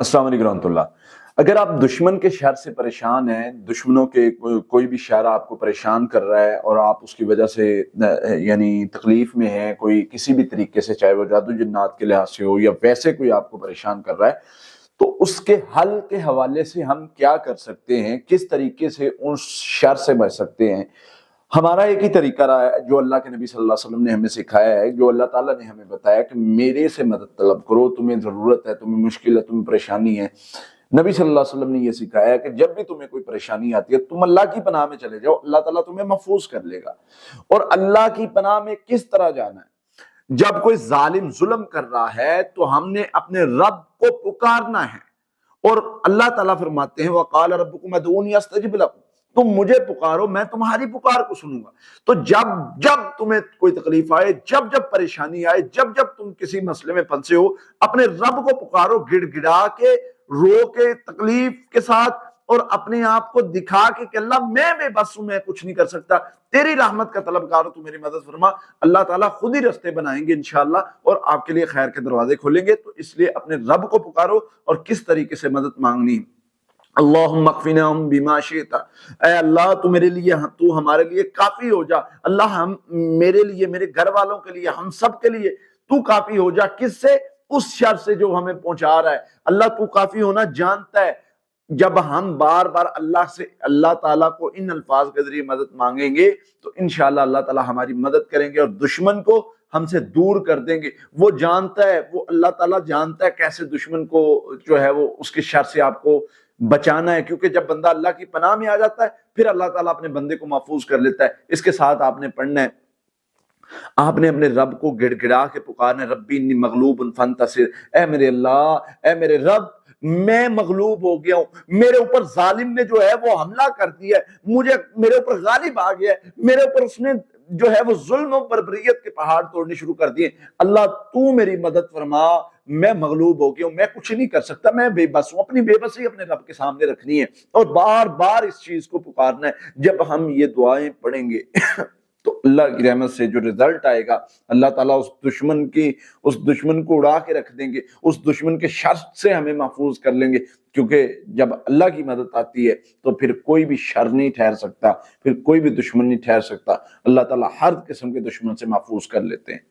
अस्सलाम वालेकुम रहमतुल्लाह। अगर आप दुश्मन के शर से परेशान हैं, दुश्मनों के कोई भी शर आपको परेशान कर रहा है और आप उसकी वजह से यानी तकलीफ में हैं, कोई किसी भी तरीके से, चाहे वो जादू जिन्नात के लिहाज से हो या वैसे कोई आपको परेशान कर रहा है, तो उसके हल के हवाले से हम क्या कर सकते हैं, किस तरीके से उस शर से बच सकते हैं। हमारा एक ही तरीका रहा है जो अल्लाह के नबी सल्लल्लाहु अलैहि वसल्लम ने हमें सिखाया है, जो अल्लाह ताला ने हमें बताया कि मेरे से मदद तलब करो, तुम्हें ज़रूरत है, तुम्हें मुश्किल है, तुम्हें परेशानी है। नबी सल्लल्लाहु अलैहि वसल्लम ने ये सिखाया है कि जब भी तुम्हें कोई परेशानी आती है, तुम अल्लाह की पनाह में चले जाओ, अल्लाह ताला तुम्हें महफूज कर लेगा। और अल्लाह की पनाह में किस तरह जाना है? जब कोई जालिम जुल्म कर रहा है तो हमने अपने रब को पुकारना है। और अल्लाह ताला फरमाते हैं वक़ाल रब्बुकुम उदऊनी अस्तजिब लकुम, तुम मुझे पुकारो, मैं तुम्हारी पुकार को सुनूंगा। तो जब जब तुम्हें कोई तकलीफ आए, जब जब परेशानी आए, जब जब तुम किसी मसले में फंसे हो, अपने रब को पुकारो, गिड़गिड़ा के, रो के, तकलीफ के साथ, और अपने आप को दिखा के कि अल्लाह मैं बेबस हूं, मैं कुछ नहीं कर सकता, तेरी रहमत का तलबगार हूं, तू मेरी मदद फरमा। अल्लाह ताला खुद ही रास्ते बनाएंगे इंशाअल्लाह और आपके लिए खैर के दरवाजे खोलेंगे। तो इसलिए अपने रब को पुकारो और किस तरीके से मदद मांगनी। अल्लाहुम्मा अक्फिना बिमा शिता, ऐ अल्लाह तू मेरे लिए, तू हमारे लिए काफी हो जा। अल्लाह हम मेरे लिए, मेरे घर वालों के लिए, हम सब के लिए तू काफी हो जा। किससे? उस शर से जो हमें पहुंचा रहा है। अल्लाह तू काफी होना जानता है। जब हम बार बार अल्लाह से, अल्लाह ताला को इन अल्फाज के जरिए मदद मांगेंगे तो इंशाअल्लाह अल्लाह ताला हमारी मदद करेंगे और दुश्मन को हमसे दूर कर देंगे। वो जानता है, वो अल्लाह ताला जानता है कैसे दुश्मन को जो है वो उसके शर से आपको बचाना है, क्योंकि जब बंदा अल्लाह की पनाह में आ जाता है फिर अल्लाह ताला अपने बंदे को महफूज कर लेता है। इसके साथ आपने पढ़ना है, आपने अपने रब को गिड़गिड़ा के पुकारना, रब्बी इन्नी मगलूबुन फंतसिर, ऐ मेरे अल्लाह, ऐ मेरे रब, मैं मगलूब हो गया हूं, मेरे ऊपर जालिम ने जो है वो हमला कर दिया है, मुझे, मेरे ऊपर गालिब आ गया है, मेरे ऊपर उसने जो है वो जुल्म और बर्बरियत के पहाड़ तोड़ने शुरू कर दिए। अल्लाह तू मेरी मदद फरमा, मैं मगलूब हो गया हूं, मैं कुछ नहीं कर सकता, मैं बेबस हूं। अपनी बेबसी अपने रब के सामने रखनी है और बार बार इस चीज को पुकारना है। जब हम ये दुआएं पढ़ेंगे तो अल्लाह की रहमत से जो रिजल्ट आएगा, अल्लाह ताला उस दुश्मन को उड़ा के रख देंगे, उस दुश्मन के शर से हमें महफूज कर लेंगे। क्योंकि जब अल्लाह की मदद आती है तो फिर कोई भी शर नहीं ठहर सकता, फिर कोई भी दुश्मन नहीं ठहर सकता। अल्लाह ताला हर किस्म के दुश्मन से महफूज कर लेते हैं।